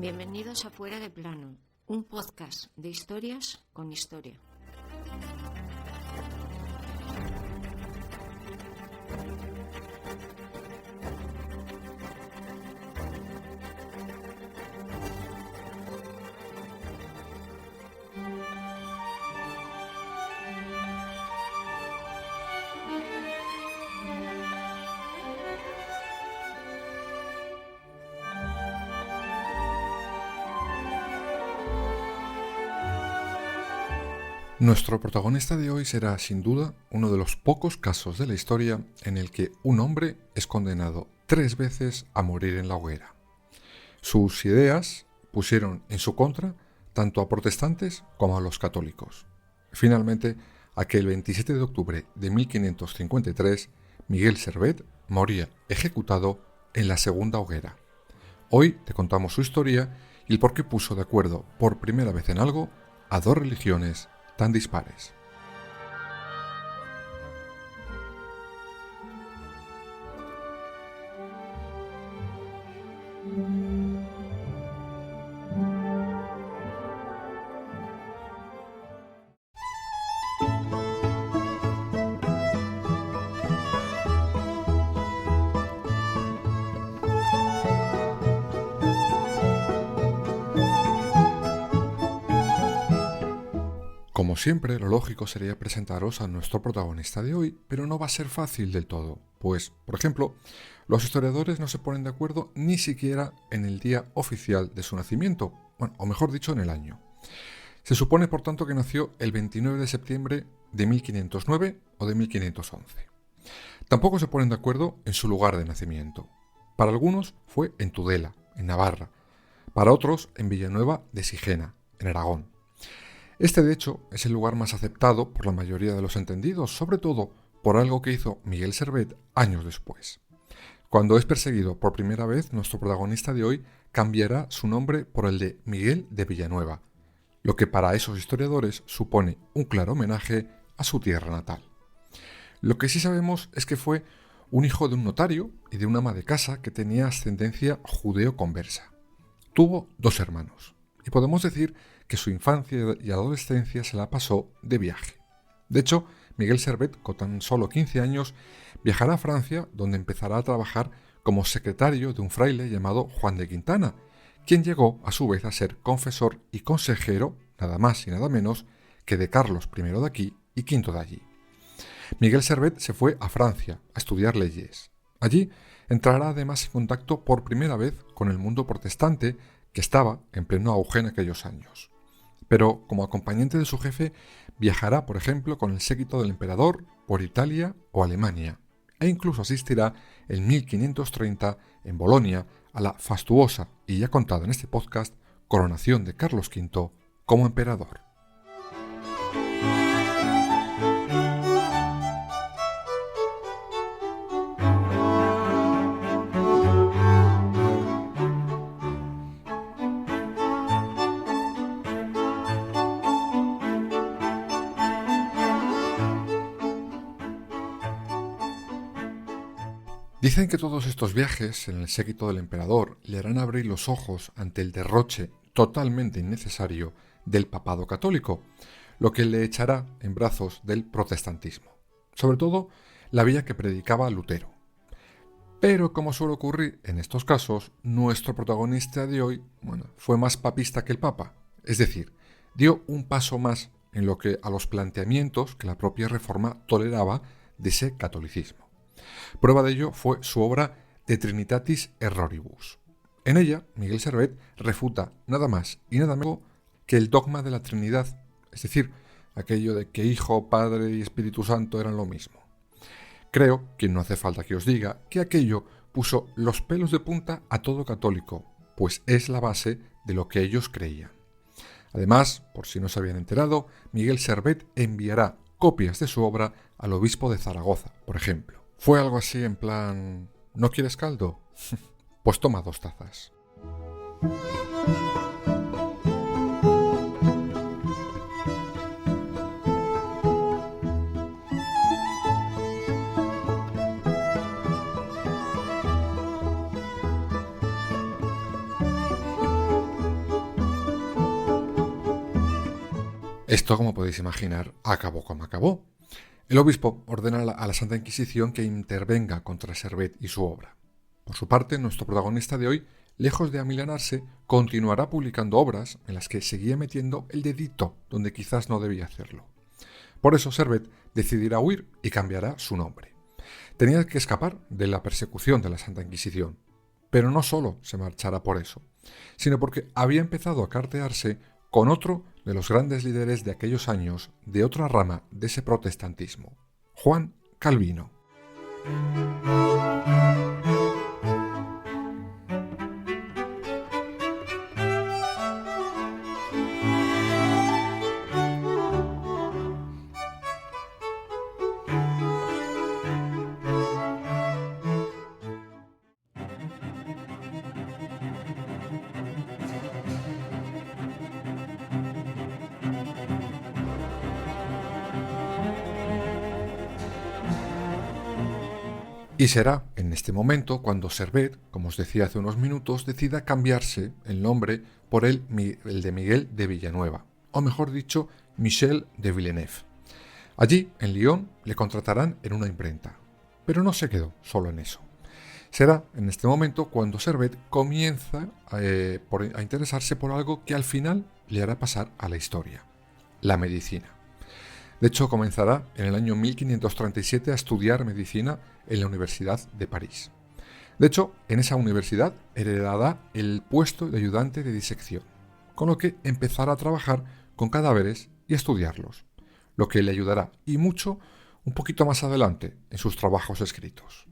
Bienvenidos a Fuera de Plano, un podcast de historias con historia. Nuestro protagonista de hoy será, sin duda, uno de los pocos casos de la historia en el que un hombre es condenado 3 veces a morir en la hoguera. Sus ideas pusieron en su contra tanto a protestantes como a los católicos. Finalmente, aquel 27 de octubre de 1553, Miguel Servet moría ejecutado en la segunda hoguera. Hoy te contamos su historia y el por qué puso de acuerdo por primera vez en algo a dos religiones tan dispares. Como siempre, lo lógico sería presentaros a nuestro protagonista de hoy, pero no va a ser fácil del todo, pues, por ejemplo, los historiadores no se ponen de acuerdo ni siquiera en el día oficial de su nacimiento, o mejor dicho, en el año. Se supone, por tanto, que nació el 29 de septiembre de 1509 o de 1511. Tampoco se ponen de acuerdo en su lugar de nacimiento. Para algunos fue en Tudela, en Navarra, para otros en Villanueva de Sigena, en Aragón. Este, de hecho, es el lugar más aceptado por la mayoría de los entendidos, sobre todo por algo que hizo Miguel Servet años después. Cuando es perseguido por primera vez, nuestro protagonista de hoy cambiará su nombre por el de Miguel de Villanueva, lo que para esos historiadores supone un claro homenaje a su tierra natal. Lo que sí sabemos es que fue un hijo de un notario y de una ama de casa que tenía ascendencia judeo-conversa. Tuvo 2 hermanos, y podemos decir que su infancia y adolescencia se la pasó de viaje. De hecho, Miguel Servet, con tan solo 15 años, viajará a Francia, donde empezará a trabajar como secretario de un fraile llamado Juan de Quintana, quien llegó a su vez a ser confesor y consejero, nada más y nada menos, que de Carlos I de aquí y V de allí. Miguel Servet se fue a Francia a estudiar leyes. Allí entrará además en contacto por primera vez con el mundo protestante, que estaba en pleno auge en aquellos años. Pero como acompañante de su jefe viajará, por ejemplo, con el séquito del emperador por Italia o Alemania, e incluso asistirá en 1530 en Bolonia a la fastuosa y ya contada en este podcast coronación de Carlos V como emperador. Dicen que todos estos viajes en el séquito del emperador le harán abrir los ojos ante el derroche totalmente innecesario del papado católico, lo que le echará en brazos del protestantismo, sobre todo la vía que predicaba Lutero. Pero como suele ocurrir en estos casos, nuestro protagonista de hoy, fue más papista que el papa, es decir, dio un paso más en lo que a los planteamientos que la propia Reforma toleraba de ese catolicismo. Prueba de ello fue su obra De Trinitatis Erroribus. En ella, Miguel Servet refuta nada más y nada menos que el dogma de la Trinidad, es decir, aquello de que Hijo, Padre y Espíritu Santo eran lo mismo. Creo que no hace falta que os diga que aquello puso los pelos de punta a todo católico, pues es la base de lo que ellos creían. Además, por si no se habían enterado, Miguel Servet enviará copias de su obra al obispo de Zaragoza, por ejemplo. Fue algo así en plan, ¿no quieres caldo? Pues toma 2 tazas. Esto, como podéis imaginar, acabó como acabó. El obispo ordena a la Santa Inquisición que intervenga contra Servet y su obra. Por su parte, nuestro protagonista de hoy, lejos de amilanarse, continuará publicando obras en las que seguía metiendo el dedito donde quizás no debía hacerlo. Por eso Servet decidirá huir y cambiará su nombre. Tenía que escapar de la persecución de la Santa Inquisición, pero no solo se marchará por eso, sino porque había empezado a cartearse con otro de los grandes líderes de aquellos años de otra rama de ese protestantismo, Juan Calvino. Y será en este momento cuando Servet, como os decía hace unos minutos, decida cambiarse el nombre por el de Miguel de Villanueva, o mejor dicho, Michel de Villeneuve. Allí, en Lyon, le contratarán en una imprenta, pero no se quedó solo en eso. Será en este momento cuando Servet comienza a interesarse por algo que al final le hará pasar a la historia, la medicina. De hecho, comenzará en el año 1537 a estudiar medicina en la Universidad de París. De hecho, en esa universidad heredará el puesto de ayudante de disección, con lo que empezará a trabajar con cadáveres y a estudiarlos, lo que le ayudará y mucho un poquito más adelante en sus trabajos escritos.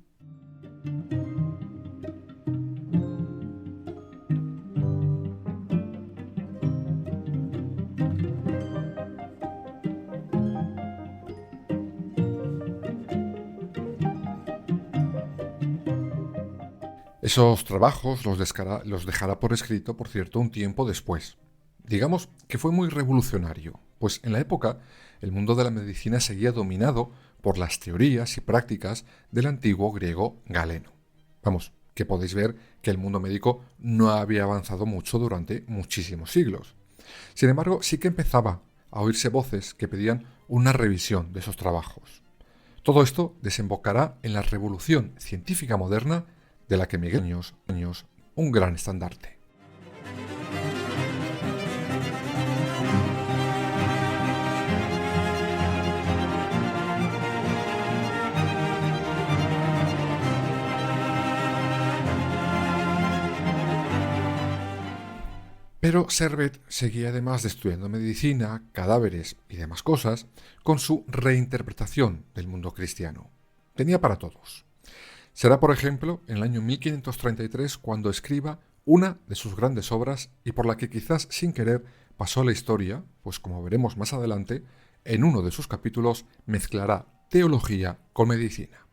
Esos trabajos los dejará por escrito, por cierto, un tiempo después. Digamos que fue muy revolucionario, pues en la época el mundo de la medicina seguía dominado por las teorías y prácticas del antiguo griego galeno. Vamos, que podéis ver que el mundo médico no había avanzado mucho durante muchísimos siglos. Sin embargo, sí que empezaba a oírse voces que pedían una revisión de esos trabajos. Todo esto desembocará en la revolución científica moderna de la que Miguel Años, un gran estandarte. Pero Servet seguía, además de estudiando medicina, cadáveres y demás cosas, con su reinterpretación del mundo cristiano. Tenía para todos. Será, por ejemplo, en el año 1533 cuando escriba una de sus grandes obras y por la que quizás sin querer pasó a la historia, pues como veremos más adelante, en uno de sus capítulos mezclará teología con medicina.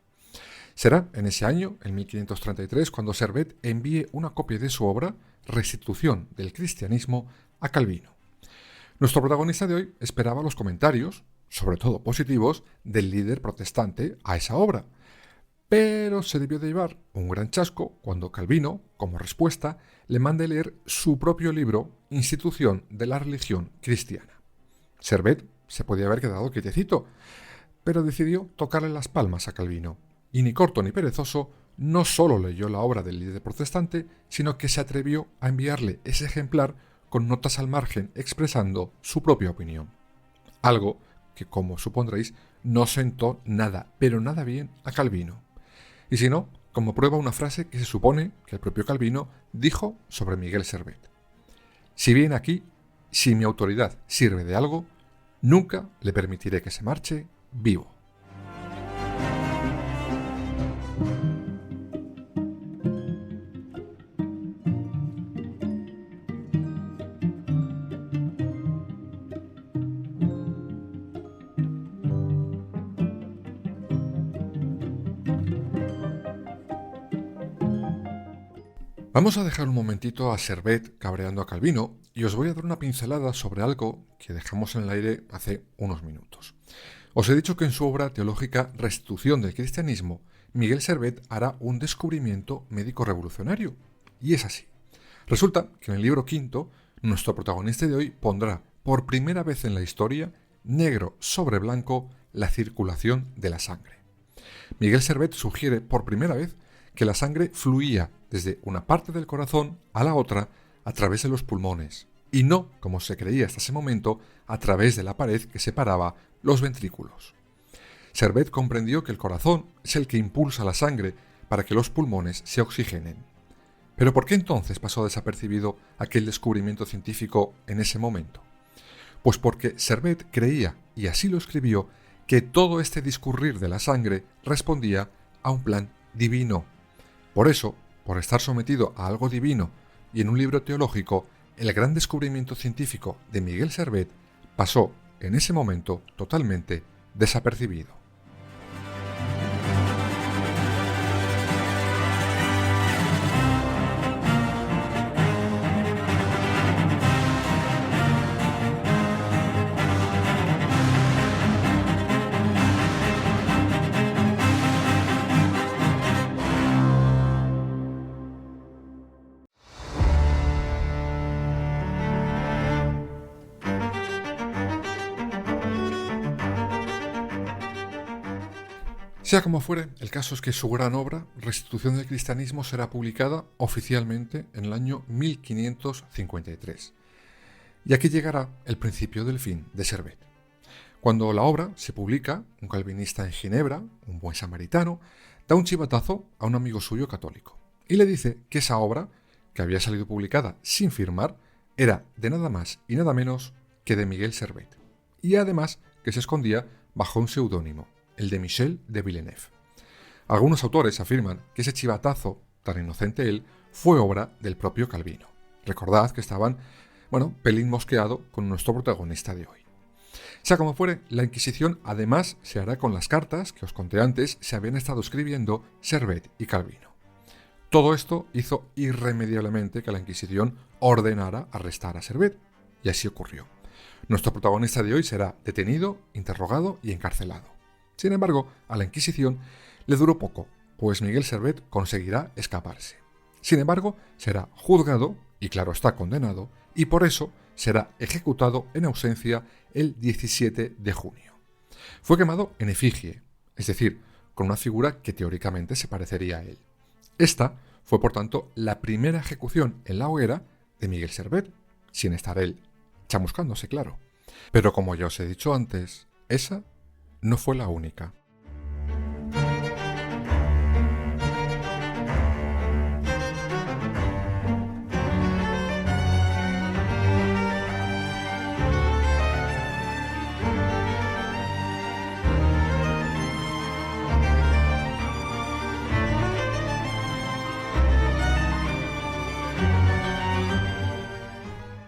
Será en ese año, en 1533, cuando Servet envíe una copia de su obra, Restitución del cristianismo, a Calvino. Nuestro protagonista de hoy esperaba los comentarios, sobre todo positivos, del líder protestante a esa obra, pero se debió de llevar un gran chasco cuando Calvino, como respuesta, le manda leer su propio libro Institución de la religión cristiana. Servet se podía haber quedado quietecito, pero decidió tocarle las palmas a Calvino, y ni corto ni perezoso no solo leyó la obra del líder protestante, sino que se atrevió a enviarle ese ejemplar con notas al margen expresando su propia opinión. Algo que, como supondréis, no sentó nada, pero nada bien a Calvino. Y si no, como prueba una frase que se supone que el propio Calvino dijo sobre Miguel Servet. Si viene aquí, si mi autoridad sirve de algo, nunca le permitiré que se marche vivo. Vamos a dejar un momentito a Servet cabreando a Calvino y os voy a dar una pincelada sobre algo que dejamos en el aire hace unos minutos. Os he dicho que en su obra teológica Restitución del cristianismo, Miguel Servet hará un descubrimiento médico revolucionario. Y es así. Resulta que en el libro quinto, nuestro protagonista de hoy pondrá por primera vez en la historia, negro sobre blanco, la circulación de la sangre. Miguel Servet sugiere por primera vez que la sangre fluía desde una parte del corazón a la otra a través de los pulmones, y no, como se creía hasta ese momento, a través de la pared que separaba los ventrículos. Servet comprendió que el corazón es el que impulsa la sangre para que los pulmones se oxigenen. Pero ¿por qué entonces pasó desapercibido aquel descubrimiento científico en ese momento? Pues porque Servet creía, y así lo escribió, que todo este discurrir de la sangre respondía a un plan divino. Por eso, por estar sometido a algo divino y en un libro teológico, el gran descubrimiento científico de Miguel Servet pasó en ese momento totalmente desapercibido. Sea como fuere, el caso es que su gran obra, Restitución del Cristianismo, será publicada oficialmente en el año 1553. Y aquí llegará el principio del fin de Servet. Cuando la obra se publica, un calvinista en Ginebra, un buen samaritano, da un chivatazo a un amigo suyo católico y le dice que esa obra, que había salido publicada sin firmar, era de nada más y nada menos que de Miguel Servet, y además que se escondía bajo un seudónimo, el de Michel de Villeneuve. Algunos autores afirman que ese chivatazo, tan inocente él, fue obra del propio Calvino. Recordad que estaban, pelín mosqueado con nuestro protagonista de hoy. Sea como fuere, la Inquisición además se hará con las cartas que os conté antes se habían estado escribiendo Servet y Calvino. Todo esto hizo irremediablemente que la Inquisición ordenara arrestar a Servet, y así ocurrió. Nuestro protagonista de hoy será detenido, interrogado y encarcelado. Sin embargo, a la Inquisición le duró poco, pues Miguel Servet conseguirá escaparse. Sin embargo, será juzgado, y claro está condenado, y por eso será ejecutado en ausencia el 17 de junio. Fue quemado en efigie, es decir, con una figura que teóricamente se parecería a él. Esta fue, por tanto, la primera ejecución en la hoguera de Miguel Servet, sin estar él chamuscándose, claro. Pero como ya os he dicho antes, esa no fue la única.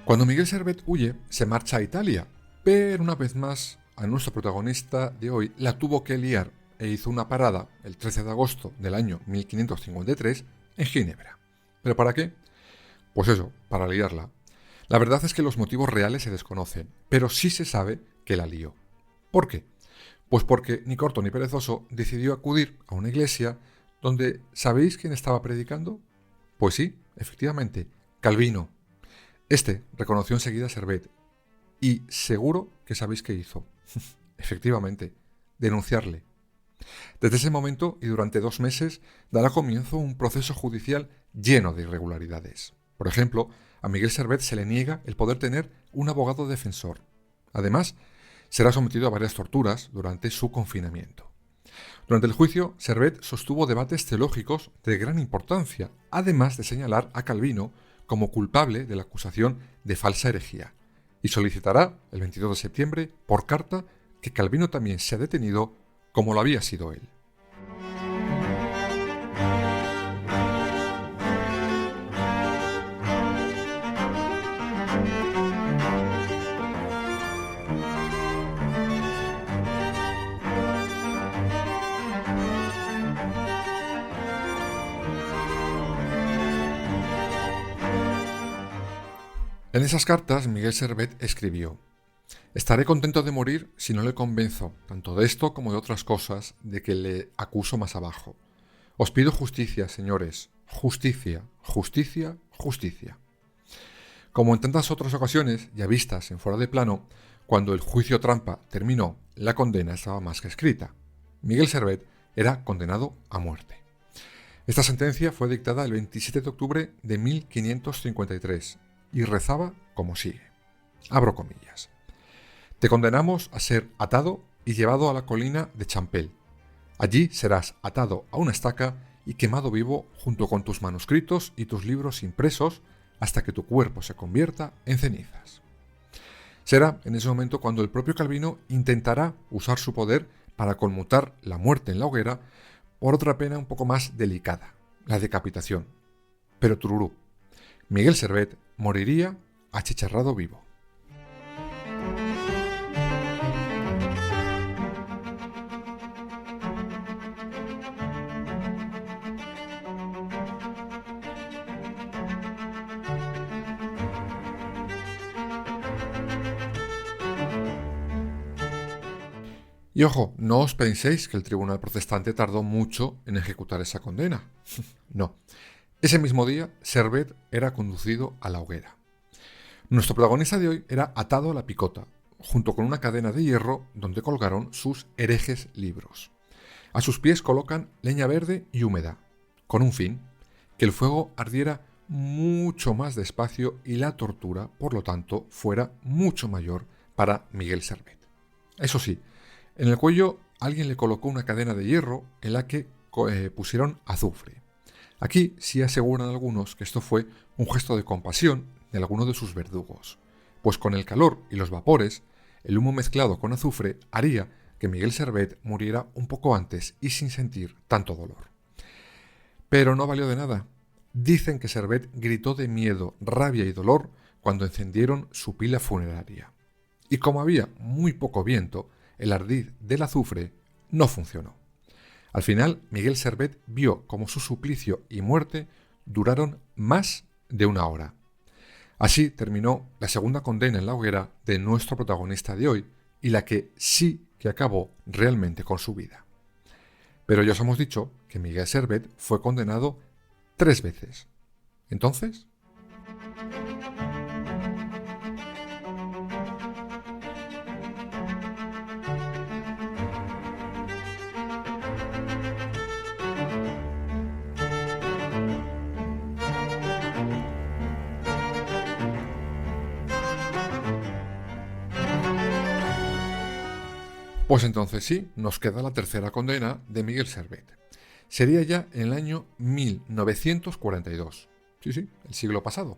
Cuando Miguel Servet huye, se marcha a Italia, pero una vez más a nuestro protagonista de hoy la tuvo que liar e hizo una parada el 13 de agosto del año 1553 en Ginebra. ¿Pero para qué? Pues eso, para liarla. La verdad es que los motivos reales se desconocen, pero sí se sabe que la lió. ¿Por qué? Pues porque ni corto ni perezoso decidió acudir a una iglesia donde ¿sabéis quién estaba predicando? Pues sí, efectivamente, Calvino. Este reconoció enseguida a Servet y seguro que sabéis qué hizo. Efectivamente, denunciarle. Desde ese momento y durante 2 meses dará comienzo un proceso judicial lleno de irregularidades. Por ejemplo, a Miguel Servet se le niega el poder tener un abogado defensor. Además, será sometido a varias torturas durante su confinamiento. Durante el juicio, Servet sostuvo debates teológicos de gran importancia, además de señalar a Calvino como culpable de la acusación de falsa herejía, y solicitará el 22 de septiembre por carta que Calvino también sea detenido como lo había sido él. En esas cartas, Miguel Servet escribió: «Estaré contento de morir si no le convenzo, tanto de esto como de otras cosas, de que le acuso más abajo. Os pido justicia, señores, justicia, justicia, justicia». Como en tantas otras ocasiones, ya vistas en Fuera de Plano, cuando el juicio trampa terminó, la condena estaba más que escrita. Miguel Servet era condenado a muerte. Esta sentencia fue dictada el 27 de octubre de 1553 y rezaba como sigue. Abro comillas. Te condenamos a ser atado y llevado a la colina de Champel. Allí serás atado a una estaca y quemado vivo junto con tus manuscritos y tus libros impresos hasta que tu cuerpo se convierta en cenizas. Será en ese momento cuando el propio Calvino intentará usar su poder para conmutar la muerte en la hoguera por otra pena un poco más delicada, la decapitación. Pero tururú, Miguel Servet moriría achicharrado vivo. Y ojo, no os penséis que el tribunal protestante tardó mucho en ejecutar esa condena. No. Ese mismo día, Servet era conducido a la hoguera. Nuestro protagonista de hoy era atado a la picota, junto con una cadena de hierro donde colgaron sus herejes libros. A sus pies colocan leña verde y húmeda, con un fin, que el fuego ardiera mucho más despacio y la tortura, por lo tanto, fuera mucho mayor para Miguel Servet. Eso sí, en el cuello alguien le colocó una cadena de hierro en la que pusieron azufre. Aquí sí aseguran algunos que esto fue un gesto de compasión de alguno de sus verdugos, pues con el calor y los vapores, el humo mezclado con azufre haría que Miguel Servet muriera un poco antes y sin sentir tanto dolor. Pero no valió de nada. Dicen que Servet gritó de miedo, rabia y dolor cuando encendieron su pila funeraria. Y como había muy poco viento, el ardid del azufre no funcionó. Al final, Miguel Servet vio cómo su suplicio y muerte duraron más de una hora. Así terminó la segunda condena en la hoguera de nuestro protagonista de hoy y la que sí que acabó realmente con su vida. Pero ya os hemos dicho que Miguel Servet fue condenado 3 veces. Entonces, sí, nos queda la tercera condena de Miguel Servet. Sería ya en el año 1942. Sí, el siglo pasado.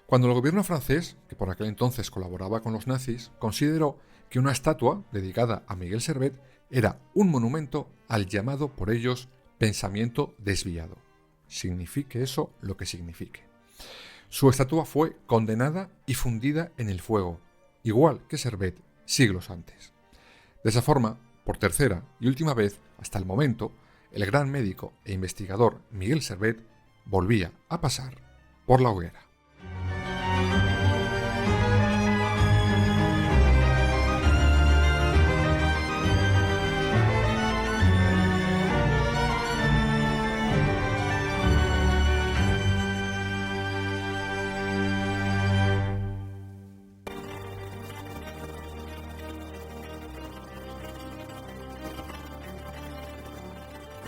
Cuando el gobierno francés, que por aquel entonces colaboraba con los nazis, consideró que una estatua dedicada a Miguel Servet era un monumento al llamado por ellos pensamiento desviado. Signifique eso lo que signifique. Su estatua fue condenada y fundida en el fuego, igual que Servet siglos antes. De esa forma, por tercera y última vez hasta el momento, el gran médico e investigador Miguel Servet volvía a pasar por la hoguera.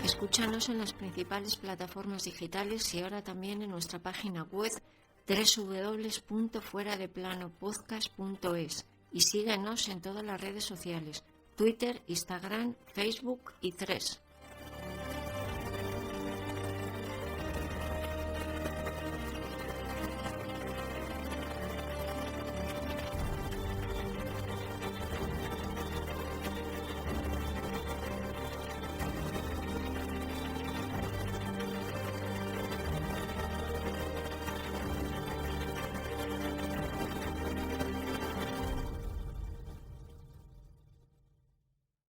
Escúchanos en las principales plataformas digitales y ahora también en nuestra página web www.fueradeplanopodcast.es y síguenos en todas las redes sociales, Twitter, Instagram, Facebook y Threads.